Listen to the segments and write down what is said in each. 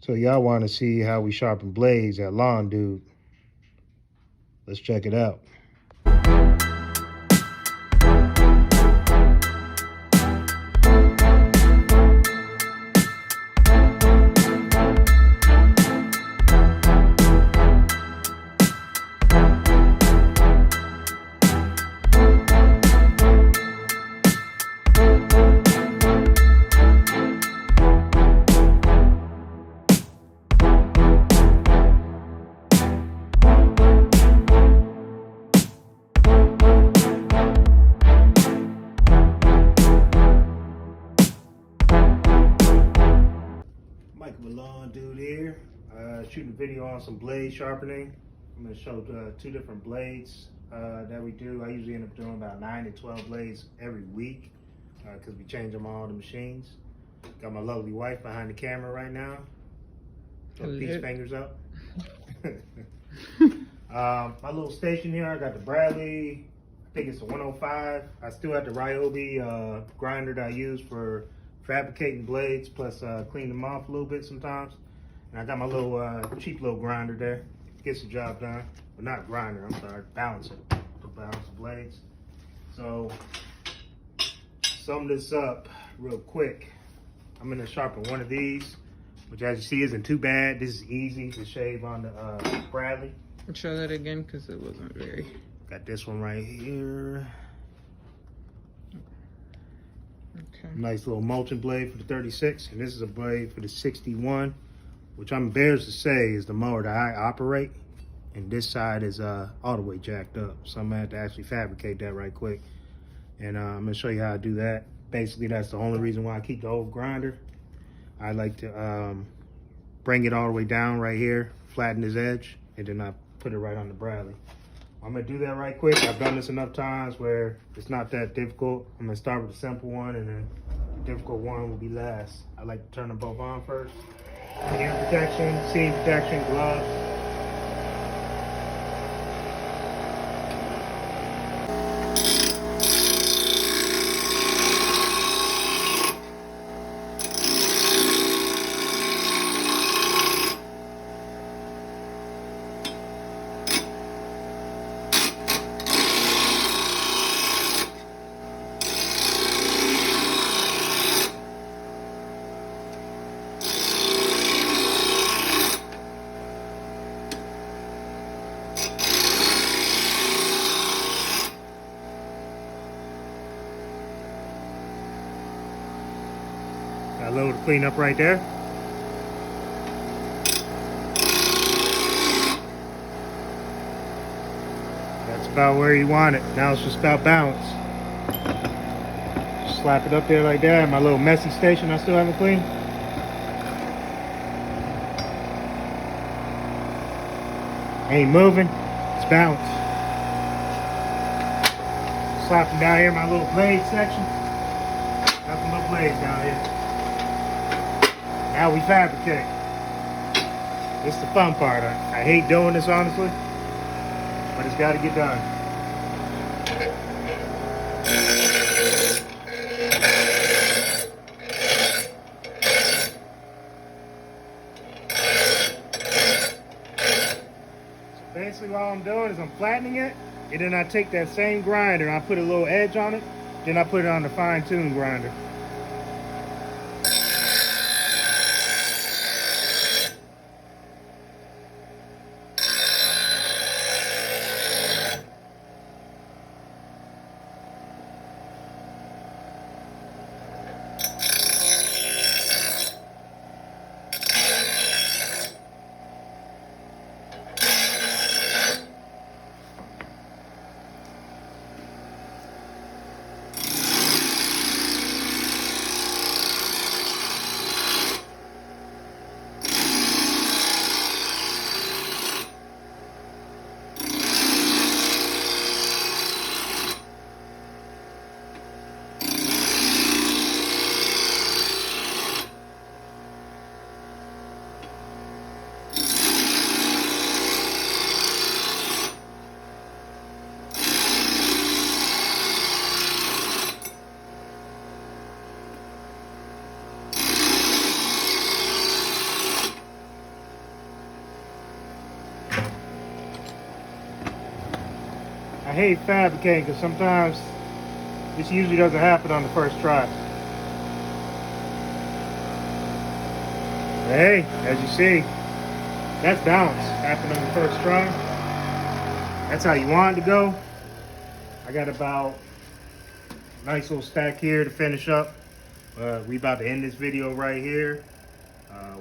So y'all want to see how we sharpen blades at Lawn Dude? Let's check it out. Michael Lawn Dude here, shooting a video on some blade sharpening. I'm going to show 2 different blades that we do. I usually end up doing about 9 to 12 blades every week because we change them all the machines. Got my lovely wife behind the camera right now. Throw these fingers up. My little station here, I got the Bradley, I think it's a 105. I still have the Ryobi grinder that I use for fabricating blades, plus clean them off a little bit sometimes. And I got my little cheap little grinder there. Gets the job done. But not grinder, I'm sorry, balancer. To balance the blades. So, sum this up real quick. I'm gonna sharpen one of these, which as you see isn't too bad. This is easy to shave on the Bradley. Show that again, because it wasn't very... Got this one right here. Okay. Nice little mulching blade for the 36, and this is a blade for the 61, which I'm embarrassed to say is the mower that I operate. And this side is all the way jacked up, so I'm gonna have to actually fabricate that right quick. And I'm gonna show you how I do that. Basically, that's the only reason why I keep the old grinder. I like to bring it all the way down right here, flatten this edge, and then I put it right on the Bradley. I'm gonna do that right quick. I've done this enough times where it's not that difficult. I'm gonna start with the simple one, and then the difficult one will be last. I like to turn them both on first. Ear protection, seam protection, gloves. Got a little to clean up right there. That's about where you want it. Now it's just about balance. Just slap it up there like that. My little messy station I still haven't cleaned. Ain't moving, it's balanced. Slapping down here my little blade section. Got some little blades down here. Now we fabricate. This is the fun part. I hate doing this honestly, but it's got to get done. So basically all I'm doing is I'm flattening it, and then I take that same grinder and I put a little edge on it, then I put it on the fine-tuned grinder. hate fabricating because sometimes this usually doesn't happen on the first try. But hey, as you see, that's balance. Happened on the first try. That's how you want it to go. I got about a nice little stack here to finish up. We about to end this video right here.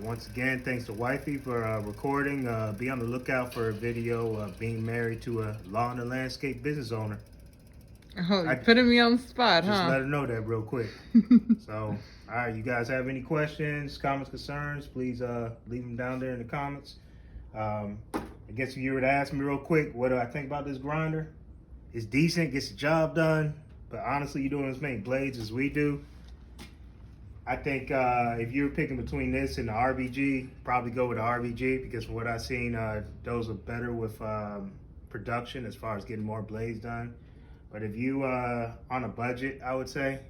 Once again, thanks to Wifey for recording. Be on the lookout for a video of being married to a lawn and landscape business owner. Oh, you're putting me on the spot, Just huh? let her know that real quick. So, all right, you guys have any questions, comments, concerns, please leave them down there in the comments. I guess if you were to ask me real quick, what do I think about this grinder? It's decent, gets the job done, but honestly, you're doing as many blades as we do. I think if you're picking between this and the RBG, probably go with the RBG because from what I've seen, those are better with production as far as getting more blades done. But if you on a budget, I would say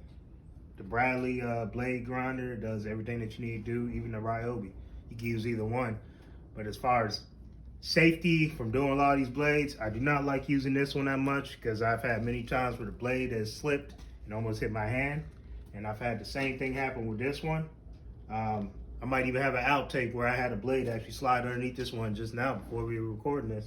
the Bradley blade grinder does everything that you need to do, even the Ryobi. You can use either one. But as far as safety from doing a lot of these blades, I do not like using this one that much because I've had many times where the blade has slipped and almost hit my hand. And I've had the same thing happen with this one. I might even have an outtake where I had a blade actually slide underneath this one just now before we were recording this.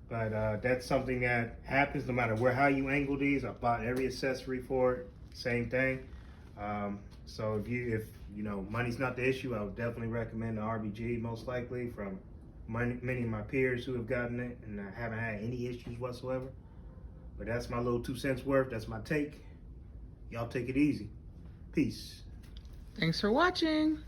But that's something that happens no matter how you angle these. I bought every accessory for it, same thing. So if you know money's not the issue, I would definitely recommend the RBG most likely from many of my peers who have gotten it and I haven't had any issues whatsoever. But that's my little 2 cents worth. That's my take. Y'all take it easy. Peace. Thanks for watching.